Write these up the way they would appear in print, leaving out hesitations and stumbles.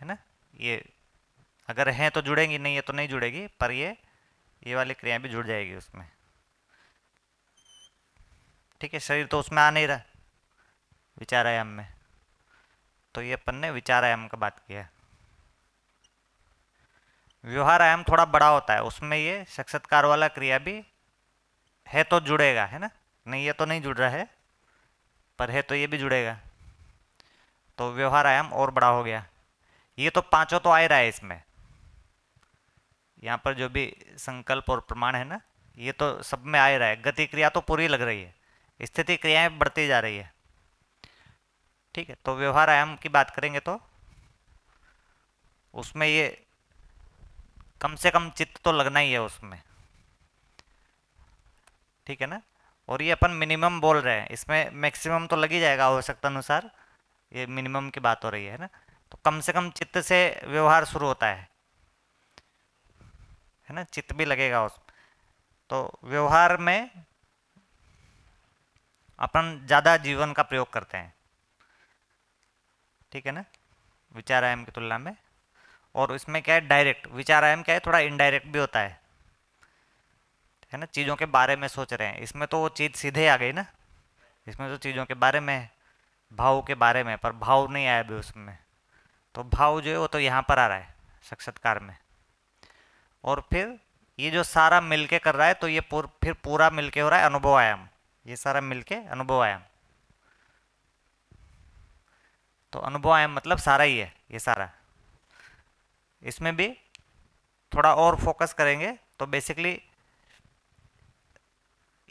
है ना। ये अगर हैं तो जुड़ेंगी, नहीं है तो नहीं जुड़ेगी, पर ये वाली क्रिया भी जुड़ जाएगी उसमें। ठीक है, शरीर तो उसमें आ नहीं रहा विचार आयाम में, तो ये अपन ने विचार आयाम का बात किया। व्यवहार आयाम थोड़ा बड़ा होता है, उसमें ये साक्षात्कार वाला क्रिया भी है तो जुड़ेगा, है ना। नहीं, ये तो नहीं जुड़ रहा है, पर है तो ये भी जुड़ेगा, तो व्यवहार आयाम और बड़ा हो गया। ये तो पांचों तो आ ही रहा है इसमें, यहाँ पर जो भी संकल्प और प्रमाण है ना, ये तो सब में आ ही रहा है। गति क्रिया तो पूरी लग रही है, स्थिति क्रियाएं बढ़ती जा रही है। ठीक है, तो व्यवहार आयाम की बात करेंगे तो उसमें ये कम से कम चित्त तो लगना ही है उसमें। ठीक है ना। और ये अपन मिनिमम बोल रहे हैं, इसमें मैक्सिमम तो लग ही जाएगा आवश्यकता अनुसार, ये मिनिमम की बात हो रही है ना। तो कम से कम चित्त से व्यवहार शुरू होता है ना, चित्त भी लगेगा उस। तो व्यवहार में अपन ज़्यादा जीवन का प्रयोग करते हैं, ठीक है ना, विचार आयाम की तुलना में। और इसमें क्या है, डायरेक्ट। विचार आयाम क्या है, थोड़ा इनडायरेक्ट भी होता है ना, चीज़ों के बारे में सोच रहे हैं। इसमें तो वो चीज़ सीधे आ गई ना, इसमें तो चीज़ों के बारे में, भाव के बारे में, पर भाव नहीं आया अभी उसमें। तो भाव जो है वो तो यहाँ पर आ रहा है साक्षात्कार में। और फिर ये जो सारा मिलके कर रहा है, तो ये फिर पूरा मिलके हो रहा है अनुभव आयाम। ये सारा मिलके अनुभव आयाम। तो अनुभव आयाम मतलब सारा ही है ये सारा। इसमें भी थोड़ा और फोकस करेंगे तो बेसिकली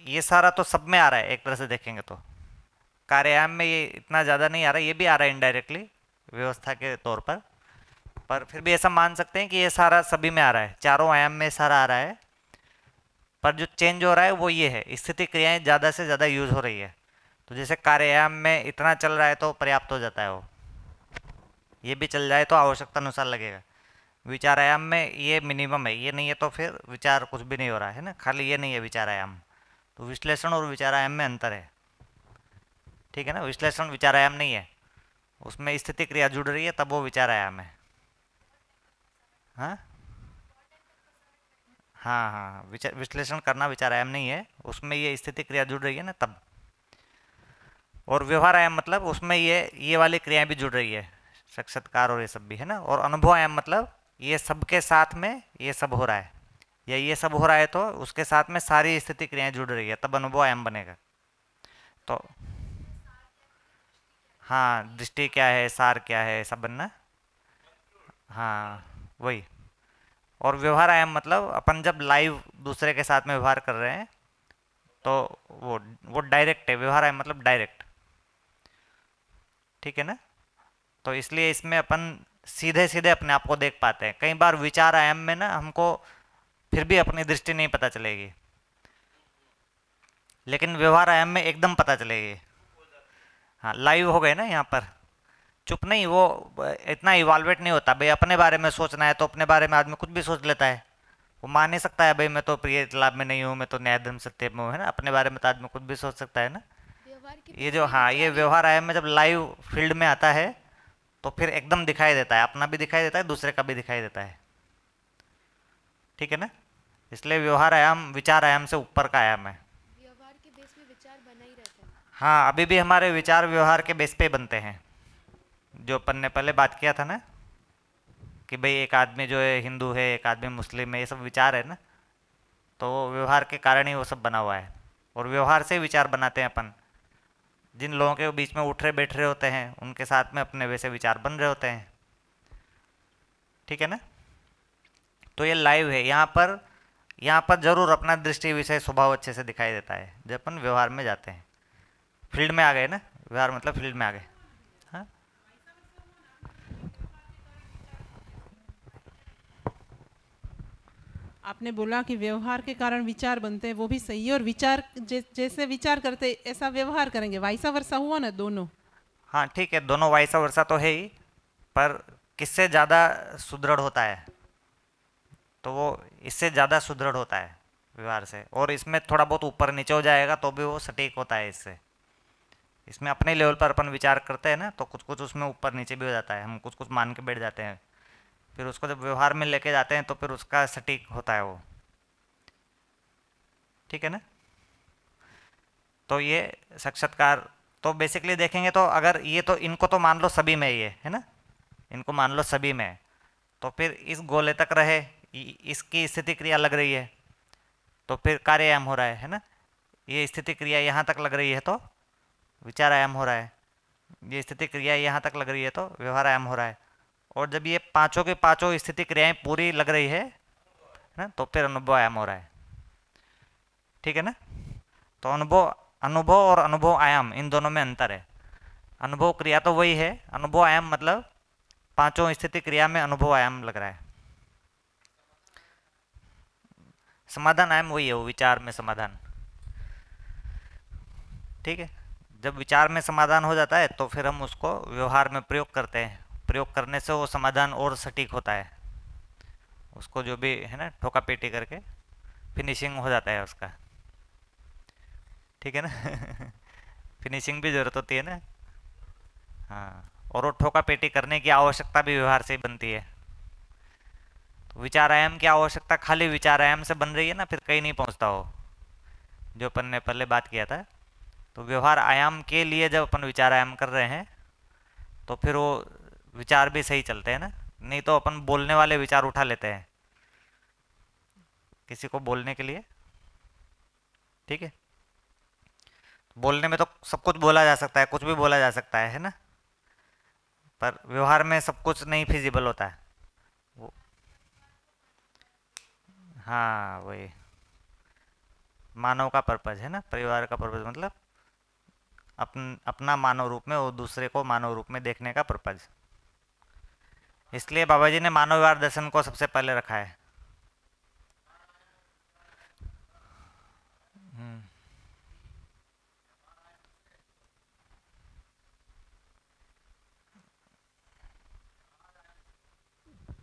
ये सारा तो सब में आ रहा है एक तरह से देखेंगे तो। कार्यायाम में ये इतना ज़्यादा नहीं आ रहा, ये भी आ रहा है इनडायरेक्टली व्यवस्था के तौर पर फिर भी ऐसा मान सकते हैं कि ये सारा सभी में आ रहा है, चारों आयाम में सारा आ रहा है। पर जो चेंज हो रहा है वो ये है, स्थिति क्रियाएं ज़्यादा से ज़्यादा यूज हो रही है। तो जैसे कार्यायाम में इतना चल रहा है तो पर्याप्त हो जाता है वो, ये भी चल जाए तो आवश्यकता अनुसार लगेगा। विचार आयाम में ये मिनिमम है, ये नहीं है तो फिर विचार कुछ भी नहीं हो रहा है ना, खाली ये नहीं है विचार आयाम। तो विश्लेषण और विचार आयाम में अंतर है, ठीक है ना। विश्लेषण विचार आयाम नहीं है, उसमें स्थिति क्रिया जुड़ रही है तब वो विचार आयाम है। हाँ हाँ हाँ, विश्लेषण करना विचार आयाम नहीं है, उसमें ये स्थिति क्रिया जुड़ रही है ना तब। और व्यवहार आयाम मतलब उसमें ये वाली क्रियाएं भी जुड़ रही है, साक्षात्कार और ये सब भी है ना। और अनुभव आयाम मतलब ये सब के साथ में ये सब हो रहा है, या ये सब हो रहा है तो उसके साथ में सारी स्थिति क्रियाएं जुड़ रही है, तब अनुभव आयाम बनेगा। तो हाँ, दृष्टि क्या है, सार क्या है, सब बनना। हाँ, वही। और व्यवहार आयाम मतलब अपन जब लाइव दूसरे के साथ में व्यवहार कर रहे हैं तो वो डायरेक्ट है, व्यवहार आयाम मतलब डायरेक्ट, ठीक है ना। तो इसलिए इसमें अपन सीधे सीधे अपने आप को देख पाते हैं। कई बार विचार आयाम में ना हमको फिर भी अपनी दृष्टि नहीं पता चलेगी, लेकिन व्यवहार आयाम में एकदम पता चलेगी। हाँ, लाइव हो गए ना यहाँ पर, चुप नहीं, वो इतना इवाल्वेट नहीं होता। भाई अपने बारे में सोचना है तो अपने बारे में आदमी कुछ भी सोच लेता है, वो मान नहीं सकता है भाई मैं तो प्रिय लाभ में नहीं हूँ, मैं तो न्याय धर्म सत्य में हूँ, है ना। अपने बारे में तो आदमी कुछ भी सोच सकता है ना। व्यवहार के ये बेस जो, पे हाँ, ये विचार ही व्यवहार होता है। आयाम में जब लाइव फील्ड में आता है तो फिर एकदम दिखाई देता है, अपना भी दिखाई देता है, दूसरे का भी दिखाई देता है, ठीक है ना। इसलिए व्यवहार आयाम विचार आयाम से ऊपर का आयाम है। व्यवहार के बेस में विचार बना ही रहता है। हाँ, अभी भी हमारे विचार व्यवहार के बेस पे बनते हैं, जो अपन ने पहले बात किया था ना, कि भाई एक आदमी जो है हिंदू है, एक आदमी मुस्लिम है, ये सब विचार है ना। तो वो व्यवहार के कारण ही वो सब बना हुआ है, और व्यवहार से विचार बनाते हैं अपन। जिन लोगों के बीच में उठ रहे बैठ रहे होते हैं उनके साथ में अपने वैसे विचार बन रहे होते हैं, ठीक है ना। तो ये लाइव है यहाँ पर। यहाँ पर जरूर अपना दृष्टि विषय स्वभाव अच्छे से दिखाई देता है जब अपन व्यवहार में जाते हैं, फील्ड में आ गए ना, व्यवहार मतलब फील्ड में आ गए। हाँ आपने बोला कि व्यवहार के कारण विचार बनते हैं, वो भी सही है। और विचार जैसे विचार करते ऐसा व्यवहार करेंगे, वाइसा वर्षा हुआ ना दोनों। हाँ, ठीक है, दोनों वाइसा वर्षा तो है ही, पर किससे ज़्यादा सुदृढ़ होता है, तो वो इससे ज़्यादा सुदृढ़ होता है व्यवहार से। और इसमें थोड़ा बहुत ऊपर नीचे हो जाएगा तो भी वो सटीक होता है इससे। इसमें अपने लेवल पर अपन विचार करते हैं ना, तो कुछ कुछ उसमें ऊपर नीचे भी हो जाता है, हम कुछ कुछ मान के बैठ जाते हैं, फिर उसको जब व्यवहार में लेके जाते हैं तो फिर उसका सटीक होता है वो। ठीक है ना। तो ये साक्षात्कार तो बेसिकली देखेंगे तो अगर ये तो इनको तो मान लो सभी में ये है ना, इनको मान लो सभी में, तो फिर इस गोले तक रहे, इसकी स्थिति क्रिया लग रही है तो फिर कार्यायाम हो रहा है ना। ये स्थिति क्रिया यहाँ तक लग रही है तो विचारायाम हो रहा है, ये स्थिति क्रिया यहाँ तक लग रही है तो व्यवहारायाम हो रहा है। और जब ये पांचों के पांचों स्थिति क्रियाएं पूरी लग रही है ना, तो फिर अनुभवायाम हो रहा है। ठीक है ना। तो अनुभव अनुभव और अनुभव आयाम इन दोनों में अंतर है। अनुभव क्रिया तो वही है, अनुभव आयाम मतलब पांचों स्थिति क्रिया में अनुभव आयाम लग रहा है। समाधान आयाम वही है, वो विचार में समाधान। ठीक है। जब विचार में समाधान हो जाता है तो फिर हम उसको व्यवहार में प्रयोग करते हैं, प्रयोग करने से वो समाधान और सटीक होता है, उसको जो भी है ना ठोका पेटी करके फिनिशिंग हो जाता है उसका। ठीक है ना। फिनिशिंग भी जरूरत होती है ना। हाँ, और वो ठोका पेटी करने की आवश्यकता भी व्यवहार से ही बनती है। तो विचार आयाम की आवश्यकता खाली विचार आयाम से बन रही है ना, फिर कहीं नहीं पहुंचता हो, जो अपन ने पहले बात किया था। तो व्यवहार आयाम के लिए जब अपन विचार आयाम कर रहे हैं तो फिर वो विचार भी सही चलते हैं ना, नहीं तो अपन बोलने वाले विचार उठा लेते हैं किसी को बोलने के लिए। ठीक है। बोलने में तो सब कुछ बोला जा सकता है, कुछ भी बोला जा सकता है ना, पर व्यवहार में सब कुछ नहीं फिजिबल होता है वो। हाँ वही मानव का पर्पज है ना, परिवार का पर्पज मतलब अपना मानव रूप में और दूसरे को मानव रूप में देखने का पर्पज। इसलिए बाबा जी ने मानव व्यवहार दर्शन को सबसे पहले रखा है। हम्म,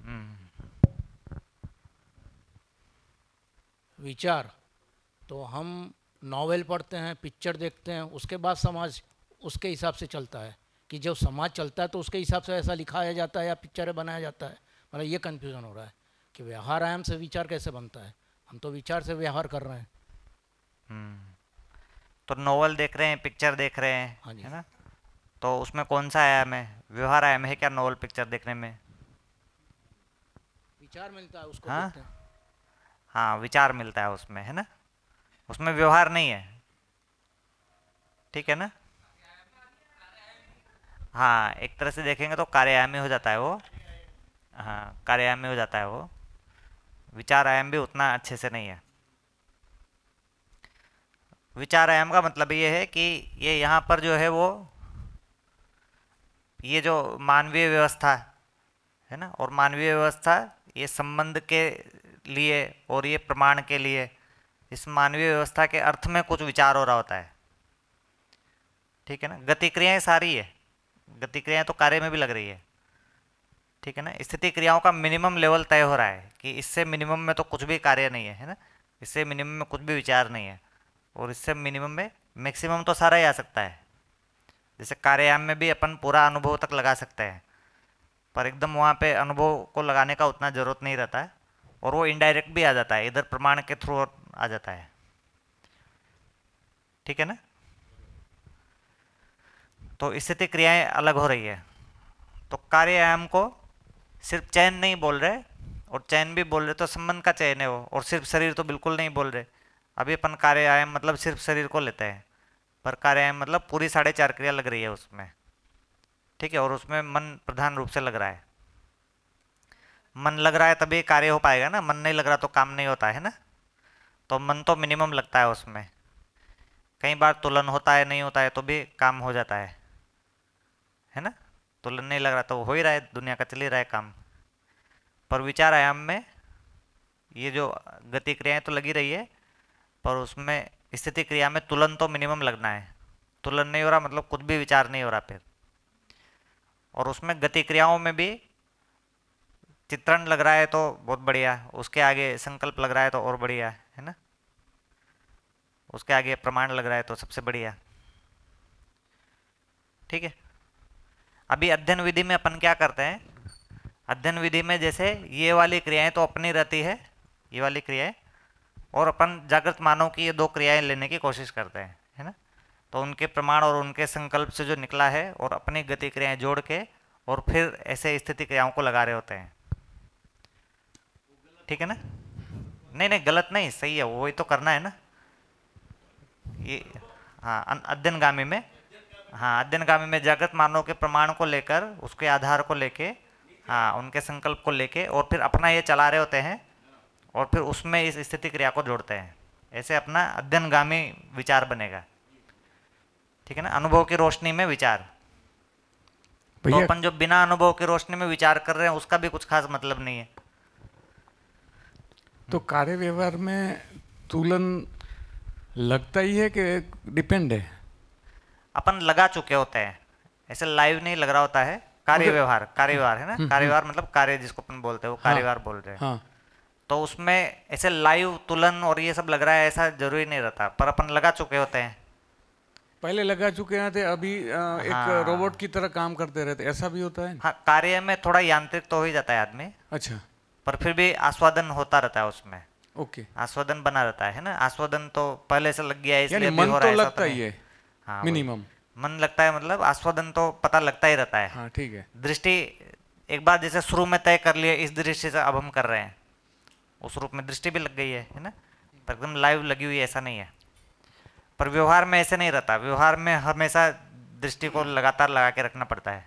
हम्म, विचार तो हम नॉवेल पढ़ते हैं, पिक्चर देखते हैं, उसके बाद समाज उसके हिसाब से चलता है कि जो समाज चलता है तो उसके हिसाब से ऐसा लिखाया जाता है या पिक्चरें बनाया जाता है। मतलब ये कन्फ्यूज़न हो रहा है कि व्यवहार आयाम से विचार कैसे बनता है, हम तो विचार से व्यवहार कर रहे हैं। हम्म। तो नॉवल देख रहे हैं, पिक्चर देख रहे हैं, हाँ जी। है ना, तो उसमें कौन सा आयाम है, व्यवहार आयाम है क्या नॉवल पिक्चर देखने में? विचार मिलता है उसको हाँ देखते हैं। हाँ, विचार मिलता है उसमें, है ना, उसमें व्यवहार नहीं है। ठीक है ना। हाँ, एक तरह से देखेंगे तो कार्यायामी हो जाता है वो। हाँ, कार्यायामी हो जाता है वो, विचार आयाम भी उतना अच्छे से नहीं है। विचार आयाम का मतलब ये है कि ये यहाँ पर जो है वो ये जो मानवीय व्यवस्था है ना, और मानवीय व्यवस्था ये संबंध के लिए और ये प्रमाण के लिए, इस मानवीय व्यवस्था के अर्थ में कुछ विचार हो रहा होता है। ठीक है ना। गति क्रियाएं सारी है, गति क्रियाएं तो कार्य में भी लग रही है। ठीक है ना। स्थिति क्रियाओं का मिनिमम लेवल तय हो रहा है कि इससे मिनिमम में तो कुछ भी कार्य नहीं है, है ना, इससे मिनिमम में कुछ भी विचार नहीं है, और इससे मिनिमम में मैक्सिमम तो सारा ही आ सकता है। जैसे कार्यायाम में भी अपन पूरा अनुभव तक लगा सकते हैं, पर एकदम वहाँ पे अनुभव को लगाने का उतना ज़रूरत नहीं रहता है, और वो इनडायरेक्ट भी आ जाता है, इधर प्रमाण के थ्रू आ जाता है। ठीक है ना। तो स्थिति क्रियाएं अलग हो रही है। तो कार्यायाम को सिर्फ चयन नहीं बोल रहे, और चयन भी बोल रहे तो संबंध का चयन है वो, और सिर्फ शरीर तो बिल्कुल नहीं बोल रहे। अभी अपन कार्यायाम मतलब सिर्फ शरीर को लेते हैं, पर कार्यायाम मतलब पूरी 4.5 क्रिया लग रही है उसमें। ठीक है। और उसमें मन प्रधान रूप से लग रहा है। मन लग रहा है तभी कार्य हो पाएगा ना, मन नहीं लग रहा तो काम नहीं होता है ना। तो मन तो मिनिमम लगता है उसमें, कई बार तुलन होता है, नहीं होता है तो भी काम हो जाता है ना। तुलन नहीं लग रहा तो हो ही रहा है, दुनिया का चल ही रहा है काम। पर विचार आयाम में ये जो गति क्रियाएं तो लगी रही है, पर उसमें स्थिति क्रिया में तुलन तो मिनिमम लगना है। तुलन नहीं हो रहा मतलब कुछ भी विचार नहीं हो रहा फिर। और उसमें गति क्रियाओं में भी चित्रण लग रहा है तो बहुत बढ़िया, उसके आगे संकल्प लग रहा है तो और बढ़िया, है ना, उसके आगे प्रमाण लग रहा है तो सबसे बढ़िया। ठीक है। अभी अध्ययन विधि में अपन क्या करते हैं, अध्ययन विधि में जैसे ये वाली क्रियाएं तो अपनी रहती है, ये वाली क्रियाएं, और अपन जागृत मानव की ये दो क्रियाएं लेने की कोशिश करते हैं, है ना। तो उनके प्रमाण और उनके संकल्प से जो निकला है और अपनी गति क्रियाएं जोड़ के और फिर ऐसे स्थिति क्रियाओं को लगा रहे होते हैं, ठीक है ना। नहीं नहीं गलत नहीं, सही है, वही तो करना है ना ये। हाँ अध्ययनगामी में, हाँ अध्ययनगामी में जागृत मानव के प्रमाण को लेकर, उसके आधार को लेके, हाँ उनके संकल्प को लेके और फिर अपना ये चला रहे होते हैं और फिर उसमें इस स्थिति क्रिया को जोड़ते हैं। ऐसे अपना अध्ययनगामी विचार बनेगा, ठीक है ना। अनुभव की रोशनी में विचार, तो अपन जो बिना अनुभव की रोशनी में विचार कर रहे हैं उसका भी कुछ खास मतलब नहीं है। तो कार्य व्यवहार में तुलन लगता ही है कि डिपेंड है? अपन लगा चुके होते हैं, ऐसे लाइव नहीं लग रहा होता है। कार्य व्यवहार, कार्य व्यवहार है ना, कार्य व्यवहार मतलब कार्य जिसको अपन बोलते हैं वो कार्य व्यवहार बोल रहे हैं। हाँ। तो उसमें ऐसे लाइव तुलन और ये सब लग रहा है ऐसा जरूरी नहीं रहता, पर अपन लगा चुके होते हैं। पहले लगा चुके हैं थे, अभी एक रोबोट की तरह काम करते रहते, ऐसा भी होता है? हाँ कार्य में थोड़ा यांत्रिक तो हो ही जाता है आदमी, अच्छा। पर फिर भी आस्वादन होता रहता है उसमें, ओके। आस्वादन बना रहता है ना। आस्वादन तो पहले से लग गया है इसलिए यानी अभी मन हो तो रहा है, ऐसा लगता ही नहीं। है हाँ मिनिमम। मन लगता है, मतलब आस्वादन तो पता लगता ही रहता है। हाँ ठीक है। दृष्टि एक बार जैसे शुरू में तय कर लिए इस दृष्टि से अब हम कर रहे हैं, उस रूप में दृष्टि भी लग गई है ना, पर एकदम लाइव लगी हुई है ऐसा नहीं है। पर व्यवहार में ऐसे नहीं रहता, व्यवहार में हमेशा दृष्टि को लगातार लगा के रखना पड़ता है,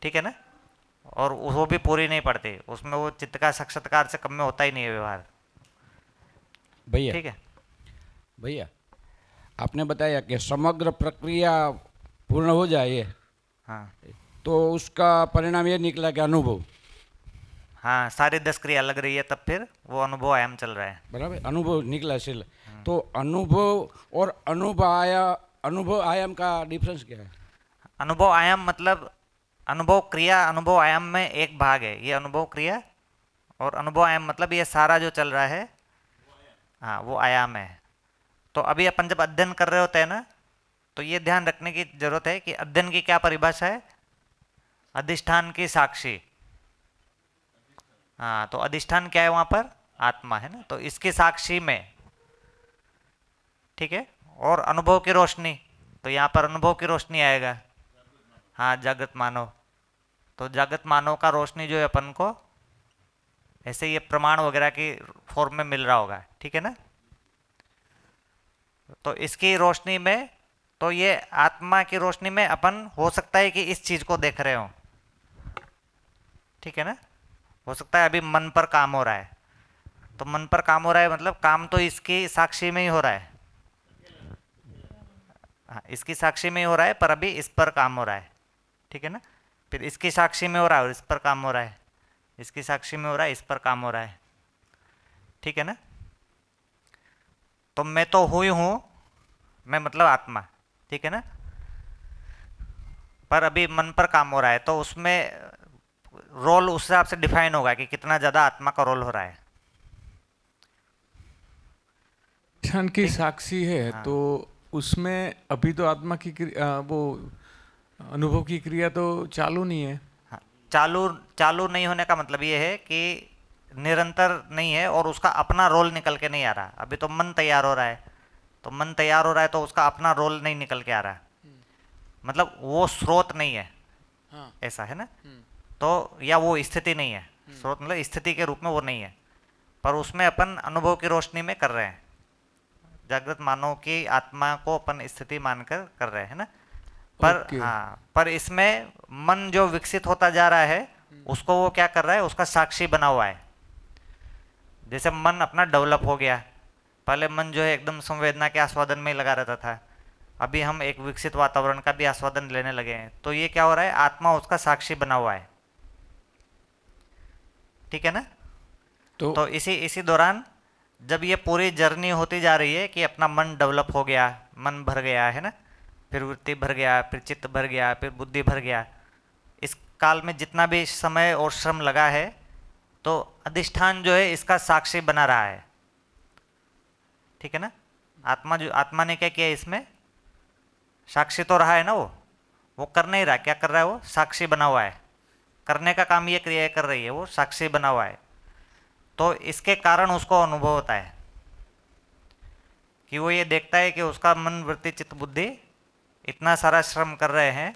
ठीक है ना। और वो भी पूरी नहीं पड़ती, उसमें वो चित्त का साक्षात्कार से कम में होता ही नहीं है व्यवहार, भैया। ठीक है भैया आपने बताया कि समग्र प्रक्रिया पूर्ण हो जाए हाँ। तो उसका परिणाम ये निकला कि अनुभव। हाँ सारी 10 क्रिया लग रही है, तब फिर वो अनुभव आयाम चल रहा है, बराबर, अनुभव निकला सिल। तो अनुभव और अनुभव आयाम का डिफरेंस क्या है? अनुभव आयाम मतलब अनुभव क्रिया अनुभव आयाम में एक भाग है, ये अनुभव क्रिया, और अनुभव आयाम मतलब ये सारा जो चल रहा है हाँ वो आयाम है। तो अभी अपन जब अध्ययन कर रहे होते हैं ना, तो ये ध्यान रखने की जरूरत है कि अध्ययन की क्या परिभाषा है, अधिष्ठान की साक्षी। हाँ तो अधिष्ठान क्या है वहां पर, आत्मा है ना, तो इसकी साक्षी में, ठीक है। और अनुभव की रोशनी, तो यहाँ पर अनुभव की रोशनी आएगा, हाँ जागृत मानव। तो जागृत मानव का रोशनी जो है अपन को ऐसे ये प्रमाण वगैरह की फॉर्म में मिल रहा होगा, ठीक है ना। तो इसकी रोशनी में, तो ये आत्मा की रोशनी में अपन हो सकता है कि इस चीज को देख रहे हो, ठीक है ना। हो सकता है अभी मन पर काम हो रहा है, तो मन पर काम हो रहा है मतलब काम तो इसकी साक्षी में ही हो रहा है, हाँ इसकी साक्षी में ही हो रहा है, पर अभी इस पर काम हो रहा है, ठीक है ना। फिर इसकी साक्षी में हो रहा है और इस पर काम हो रहा है, इसकी साक्षी में हो रहा है, इस पर काम हो रहा है, ठीक है ना। तो मैं तो हुई हूं, मैं मतलब आत्मा, ठीक है ना, पर अभी मन पर काम हो रहा है, तो उसमें रोल उस हिसाब से डिफाइन होगा कि कितना ज्यादा आत्मा का रोल हो रहा है। क्षण की साक्षी है हाँ। तो उसमें अभी तो आत्मा की वो अनुभव की क्रिया तो चालू नहीं है। हाँ, चालू नहीं होने का मतलब ये है कि निरंतर नहीं है और उसका अपना रोल निकल के नहीं आ रहा। अभी तो मन तैयार हो रहा है, तो मन तैयार हो रहा है तो उसका अपना रोल नहीं निकल के आ रहा, मतलब वो स्रोत नहीं है, हाँ। ऐसा है ना। तो या वो स्थिति नहीं है, स्रोत मतलब स्थिति के रूप में वो नहीं है, पर उसमें अपन अनुभव की रोशनी में कर रहे हैं, जागृत मानव की आत्मा को अपन स्थिति मानकर कर रहे हैं ना। पर हाँ, पर इसमें मन जो विकसित होता जा रहा है उसको वो क्या कर रहा है, उसका साक्षी बना हुआ है। जैसे मन अपना डेवलप हो गया, पहले मन जो है एकदम संवेदना के आस्वादन में ही लगा रहता था, अभी हम एक विकसित वातावरण का भी आस्वादन लेने लगे हैं, तो ये क्या हो रहा है, आत्मा उसका साक्षी बना हुआ है, ठीक है ना। तो इसी दौरान जब ये पूरी जर्नी होती जा रही है कि अपना मन डेवलप हो गया, मन भर गया है ना, फिर वृत्ति भर गया, फिर चित्त भर गया, फिर बुद्धि भर गया, इस काल में जितना भी समय और श्रम लगा है, तो अधिष्ठान जो है इसका साक्षी बना रहा है, ठीक है ना। आत्मा ने क्या किया, इसमें साक्षी तो रहा है ना वो, वो कर नहीं रहा, क्या कर रहा है, वो साक्षी बना हुआ है। करने का काम ये क्रिया कर रही है, वो साक्षी बना हुआ है। तो इसके कारण उसको अनुभव होता है कि वो ये देखता है कि उसका मन, वृत्ति, चित्त, बुद्धि इतना सारा श्रम कर रहे हैं,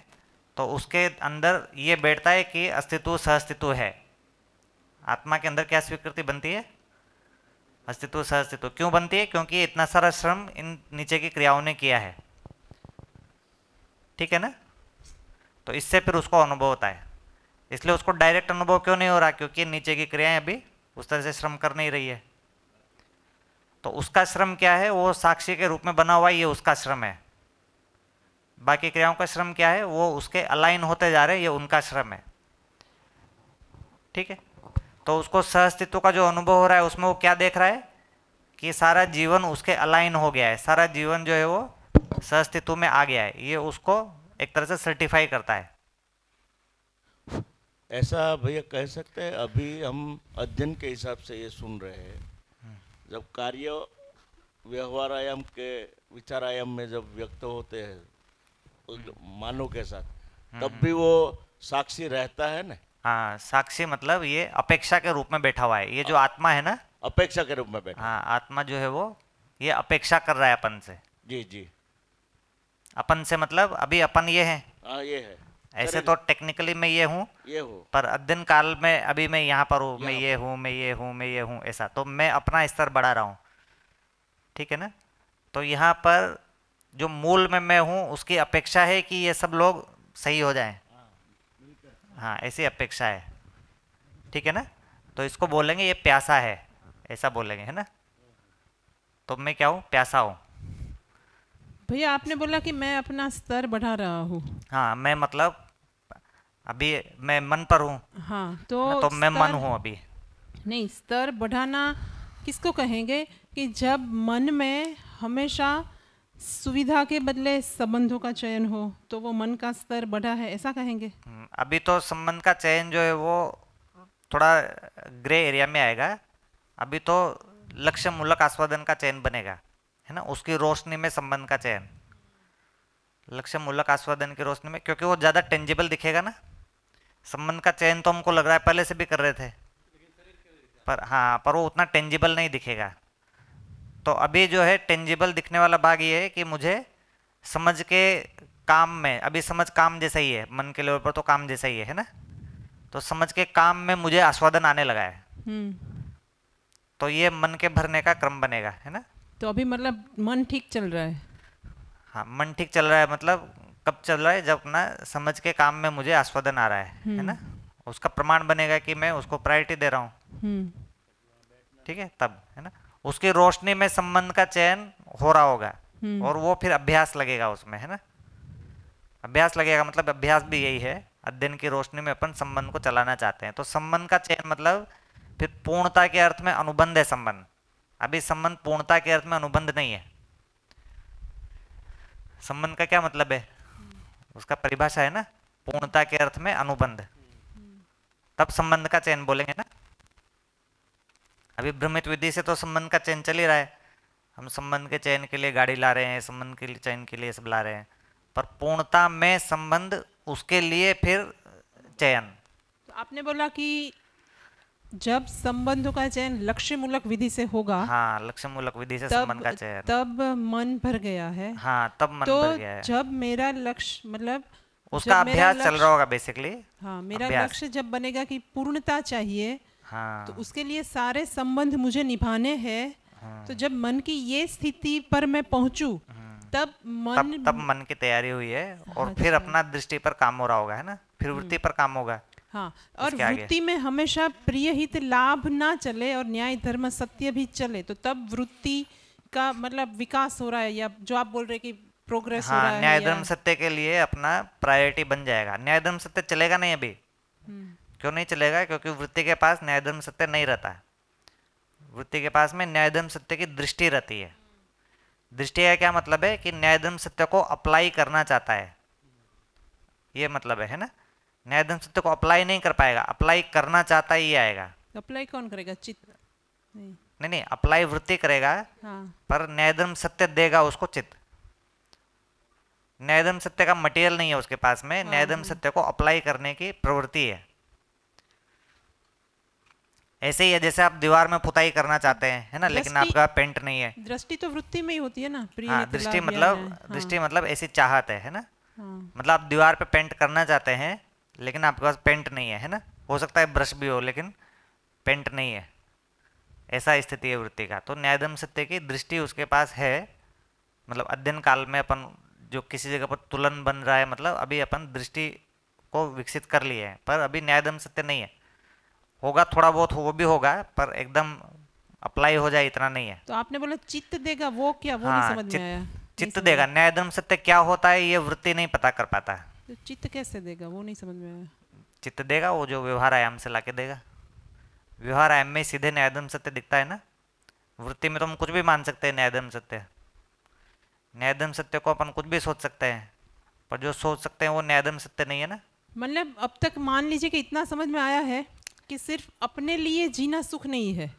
तो उसके अंदर ये बैठता है कि अस्तित्व सहअस्तित्व है। आत्मा के अंदर क्या स्वीकृति बनती है? अस्तित्व सहअस्तित्व। क्यों बनती है? क्योंकि इतना सारा श्रम इन नीचे की क्रियाओं ने किया है। ठीक है ना? तो इससे फिर उसको अनुभव होता है। इसलिए उसको डायरेक्ट अनुभव क्यों नहीं हो रहा? क्योंकि नीचे की क्रियाएं अभी उस तरह से श्रम कर नहीं रही है। तो उसका श्रम क्या है? वो साक्षी के रूप में बना हुआ, ये उसका श्रम है। बाकी क्रियाओं का श्रम क्या है? वो उसके अलाइन होते जा रहे हैं, ये उनका श्रम है। ठीक है? तो उसको सहअस्तित्व का जो अनुभव हो रहा है, उसमें वो क्या देख रहा है कि सारा जीवन उसके अलाइन हो गया है, सारा जीवन जो है वो सहअस्तित्व में आ गया है। ये उसको एक तरह से सर्टिफाई करता है। ऐसा भैया कह सकते हैं, अभी हम अध्ययन के हिसाब से ये सुन रहे हैं, जब कार्य व्यवहार आयाम के विचार आयाम में जब व्यक्त होते हैं मानव के साथ, तब भी वो साक्षी रहता है ना? हाँ, साक्षी मतलब ये अपेक्षा के रूप में बैठा हुआ है। ये जो आत्मा है ना, अपेक्षा के रूप में बैठा। हाँ, आत्मा जो है वो ये अपेक्षा कर रहा है अपन से। जी जी। अपन से मतलब अभी अपन ये है। हाँ, ये है। ऐसे तो टेक्निकली मैं ये हूँ, पर अध्ययन काल में अभी मैं यहाँ पर हूँ, मैं ये हूँ, मैं ये हूँ, मैं ये हूँ, ऐसा। तो मैं अपना स्तर बढ़ा रहा हूँ। ठीक है ना? तो यहाँ पर जो मूल में मैं हूँ, उसकी अपेक्षा है कि ये सब लोग सही हो जाएं। हाँ, ऐसी अपेक्षा है। ठीक है ना? तो इसको बोलेंगे ये प्यासा है, ऐसा बोलेंगे, है ना? तो मैं क्या हूँ? प्यासा हूँ। भैया आपने बोला कि मैं अपना स्तर बढ़ा रहा हूँ। हाँ, मैं मतलब अभी मैं मन पर हूँ। हाँ, तो मैं मन हूँ अभी। नहीं, स्तर बढ़ाना किसको कहेंगे? कि जब मन में हमेशा सुविधा के बदले संबंधों का चयन हो, तो वो मन का स्तर बढ़ा है, ऐसा कहेंगे? अभी तो संबंध का चयन जो है वो थोड़ा ग्रे एरिया में आएगा। अभी तो लक्ष्य मूलक आस्वादन का चयन बनेगा, है ना? उसकी रोशनी में संबंध का चयन, लक्ष्य मूलक आस्वादन की रोशनी में, क्योंकि वो ज़्यादा टेंजिबल दिखेगा ना। संबंध का चयन तो हमको लग रहा है पहले से भी कर रहे थे, पर हाँ, पर वो उतना टेंजिबल नहीं दिखेगा। तो अभी जो है टेंजिबल दिखने वाला भाग ये है कि मुझे समझ के काम में, अभी समझ काम जैसा ही है, मन के लेवल पर तो काम जैसा ही है ना? तो समझ के काम में मुझे आस्वादन आने लगा है। तो ये मन के भरने का क्रम बनेगा, है ना? तो अभी मतलब मन ठीक चल रहा है। हाँ, मन ठीक चल रहा है मतलब कब चल रहा है? जब ना समझ के काम में मुझे आस्वादन आ रहा है ना? उसका प्रमाण बनेगा कि मैं उसको प्रायोरिटी दे रहा हूँ। ठीक है? तब, है ना? उसकी रोशनी में संबंध का चयन हो रहा होगा, और वो फिर अभ्यास लगेगा उसमें, है ना? अभ्यास लगेगा मतलब अभ्यास भी यही है, अध्ययन की रोशनी में अपन संबंध को चलाना चाहते हैं। तो संबंध का चयन मतलब फिर पूर्णता के अर्थ में अनुबंध है संबंध। अभी संबंध पूर्णता के अर्थ में अनुबंध नहीं है। संबंध का क्या मतलब है? उसका परिभाषा है ना, पूर्णता के अर्थ में अनुबंध। तब संबंध का चयन बोलेंगे ना। अभी भ्रमित विधि से तो संबंध का चयन चल ही रहा है। हम संबंध के चयन के लिए गाड़ी ला रहे हैं, संबंध के लिए चयन के लिए सब ला रहे हैं, पर पूर्णता में संबंध, उसके लिए फिर चयन। तो आपने बोला कि जब संबंधों का चयन लक्ष्य मूलक विधि से होगा, हाँ, लक्ष्य मूलक विधि से संबंध का चयन, तब मन भर गया है। हाँ, तब मन तो भर गया है। जब मेरा लक्ष्य मतलब उसका अभ्यास चल रहा होगा बेसिकली। हाँ, मेरा लक्ष्य जब बनेगा कि पूर्णता चाहिए, हाँ, तो उसके लिए सारे संबंध मुझे निभाने हैं। तो जब मन की ये स्थिति पर मैं पहुंचूं, तब मन की तैयारी हुई है, और फिर अपना दृष्टि पर काम हो रहा होगा, है ना? फिर वृत्ति पर काम होगा। हाँ, और वृत्ति में हमेशा प्रिय हित लाभ ना चले और न्याय धर्म सत्य भी चले, तो तब वृत्ति का मतलब विकास हो रहा है, या जो आप बोल रहे कि प्रोग्रेस हो रहा है। न्याय धर्म सत्य के लिए अपना प्रायोरिटी बन जाएगा। न्याय धर्म सत्य चलेगा नहीं अभी। क्यों नहीं चलेगा? क्योंकि वृत्ति के पास न्याय धर्म सत्य नहीं रहता है। वृत्ति के पास में न्याय धर्म सत्य की दृष्टि रहती है। दृष्टि का क्या मतलब है? कि न्याय धर्म सत्य को अप्लाई करना चाहता है, ये मतलब है ना? न्याय धर्म सत्य को अप्लाई नहीं कर पाएगा, अप्लाई करना चाहता ही आएगा। अप्लाई कौन करेगा? चित्त नहीं, अप्लाई वृत्ति करेगा। हाँ। पर न्याय धर्म सत्य देगा उसको चित्त। न्याय धर्म सत्य का मटेरियल नहीं है उसके पास में, न्याय धर्म सत्य को अप्लाई करने की प्रवृत्ति है। ऐसे ही है जैसे आप दीवार में पुताई करना चाहते हैं, है ना, लेकिन दृष्टि- आपका पेंट नहीं है। दृष्टि तो वृत्ति में ही होती है ना, प्रिय हाँ, हित दृष्टि लाभ मतलब ज्ञान है। दृष्टि मतलब ऐसी चाहत है ना। हाँ, मतलब आप दीवार पे पेंट करना चाहते हैं लेकिन आपके पास पेंट नहीं है ना। हो सकता है ब्रश भी हो लेकिन पेंट नहीं है, ऐसा स्थिति है वृत्ति का। तो न्यायधर्म सत्य की दृष्टि उसके पास है। मतलब अध्ययन काल में अपन जो किसी जगह पर तुलन बन रहा है, मतलब अभी अपन दृष्टि को विकसित कर लिए हैं, पर अभी न्यायधर्म सत्य नहीं है। होगा थोड़ा बहुत, वो भी होगा, पर एकदम अप्लाई हो जाए इतना नहीं है। तो आपने बोला चित्त देगा, वो क्या, वो हाँ, नहीं समझ में आया। चित्त देगा। न्यायधर्म सत्य क्या होता है ये वृत्ति नहीं पता कर पाता है। तो चित्त कैसे देगा, वो नहीं समझ में आया। चित्त देगा वो जो व्यवहार आयाम से लाके देगा। व्यवहार आयाम में सीधे न्यायधर्म सत्य दिखता है ना। वृत्ति में तो हम कुछ भी मान सकते हैं न्यायधर्म सत्य। न्यायधर्म सत्य को अपन कुछ भी सोच सकते हैं, पर जो सोच सकते हैं वो न्यायधर्म सत्य नहीं है ना। मतलब अब तक मान लीजिए कि इतना समझ में आया है कि सिर्फ अपने लिए जीना सुख नहीं है।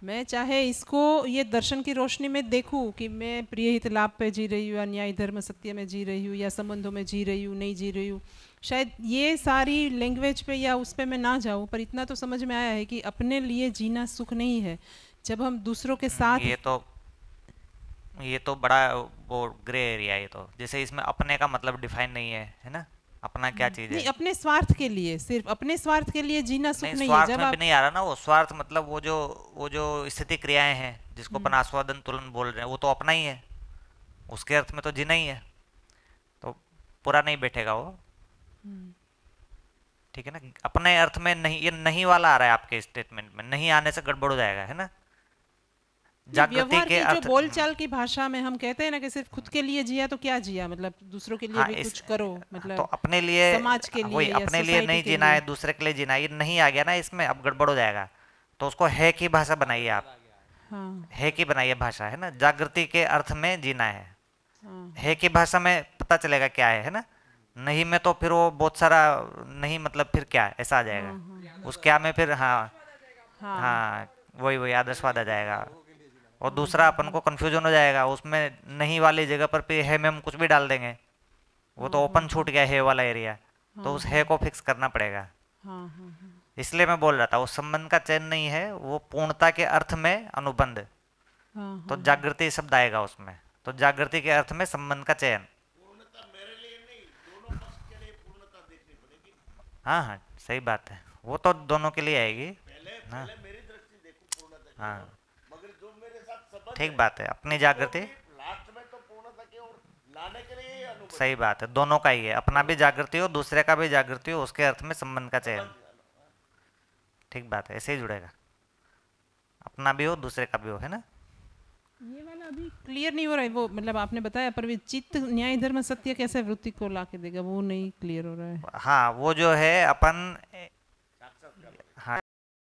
मैं चाहे इसको ये दर्शन की रोशनी में देखूं कि मैं प्रिय हित लाभ पे जी रही हूँ या न्याय धर्म सत्य में जी रही हूँ या संबंधों में जी रही हूँ, नहीं जी रही हूँ, शायद ये सारी लैंग्वेज पे या उस पे मैं ना जाऊँ, पर इतना तो समझ में आया है कि अपने लिए जीना सुख नहीं है। जब हम दूसरों के साथ ये तो बड़ा वो ग्रे एरिया है। ये तो जैसे इसमें अपने का मतलब डिफाइन नहीं है ना। अपना क्या चीज नहीं, है? अपने स्वार्थ के लिए, सिर्फ अपने स्वार्थ के लिए जीना सुख नहीं, नहीं है। स्वार्थ जब में आप भी नहीं आ रहा ना वो। स्वार्थ मतलब वो जो स्थिति क्रियाएं हैं जिसको अपन आस्वादन तुलन बोल रहे हैं, वो तो अपना ही है। उसके अर्थ में तो जीना ही है, तो पूरा नहीं बैठेगा वो। ठीक है ना। अपने अर्थ में नहीं, ये नहीं वाला आ रहा है आपके स्टेटमेंट में, नहीं आने से गड़बड़ हो जाएगा, है ना। जागृति व्यवहार के की जो अर्थ बोलचाल की भाषा में हम कहते हैं ना कि सिर्फ खुद के लिए जिया तो क्या जिया, मतलब दूसरों के लिए हाँ, भी कुछ करो, मतलब तो अपने लिए, समाज के लिए वही या अपने लिए सोसाइटी नहीं के जीना लिए। है, दूसरे के लिए जीना है, ये नहीं आ गया ना इसमें, अब गड़बड़ हो जाएगा। तो उसको है की भाषा बनाइए आप। हाँ, है की बनाइए भाषा, है ना। जागृति के अर्थ में जीना है। हाँ, है की भाषा में पता चलेगा क्या है ना। नहीं में तो फिर वो बहुत सारा नहीं, मतलब फिर क्या ऐसा आ जाएगा। उस क्या में फिर हाँ हाँ, हाँ वही आदर्शवाद आ जाएगा। और दूसरा अपन को कंफ्यूजन हो जाएगा उसमें, नहीं वाली जगह पर फिर है में हम कुछ भी डाल देंगे, वो तो ओपन छूट गया है वाला एरिया। तो उस है को फिक्स करना पड़ेगा। हाँ, हाँ, हाँ, इसलिए मैं बोल रहा था वो संबंध का चयन नहीं है, वो पूर्णता के अर्थ में अनुबंध। हाँ, तो जागृति शब्द आएगा उसमें, तो जागृति के अर्थ में संबंध का चयन। हाँ हाँ, सही बात है, वो तो दोनों के लिए आएगी। हाँ हाँ, ठीक बात है। अपनी जागृति सही बात है, दोनों का ही है। अपना भी जागृति हो, दूसरे का भी जागृति हो, उसके अर्थ में संबंध का चयन। ठीक बात है, ऐसे ही जुड़ेगा। अपना भी हो, दूसरे का भी हो, है ना। ये वाला अभी क्लियर नहीं हो रहा है वो, मतलब आपने बताया, पर चित्त न्याय धर्म सत्य कैसे वृत्ति को ला के देगा, वो नहीं क्लियर हो रहा है। हाँ, वो जो है अपन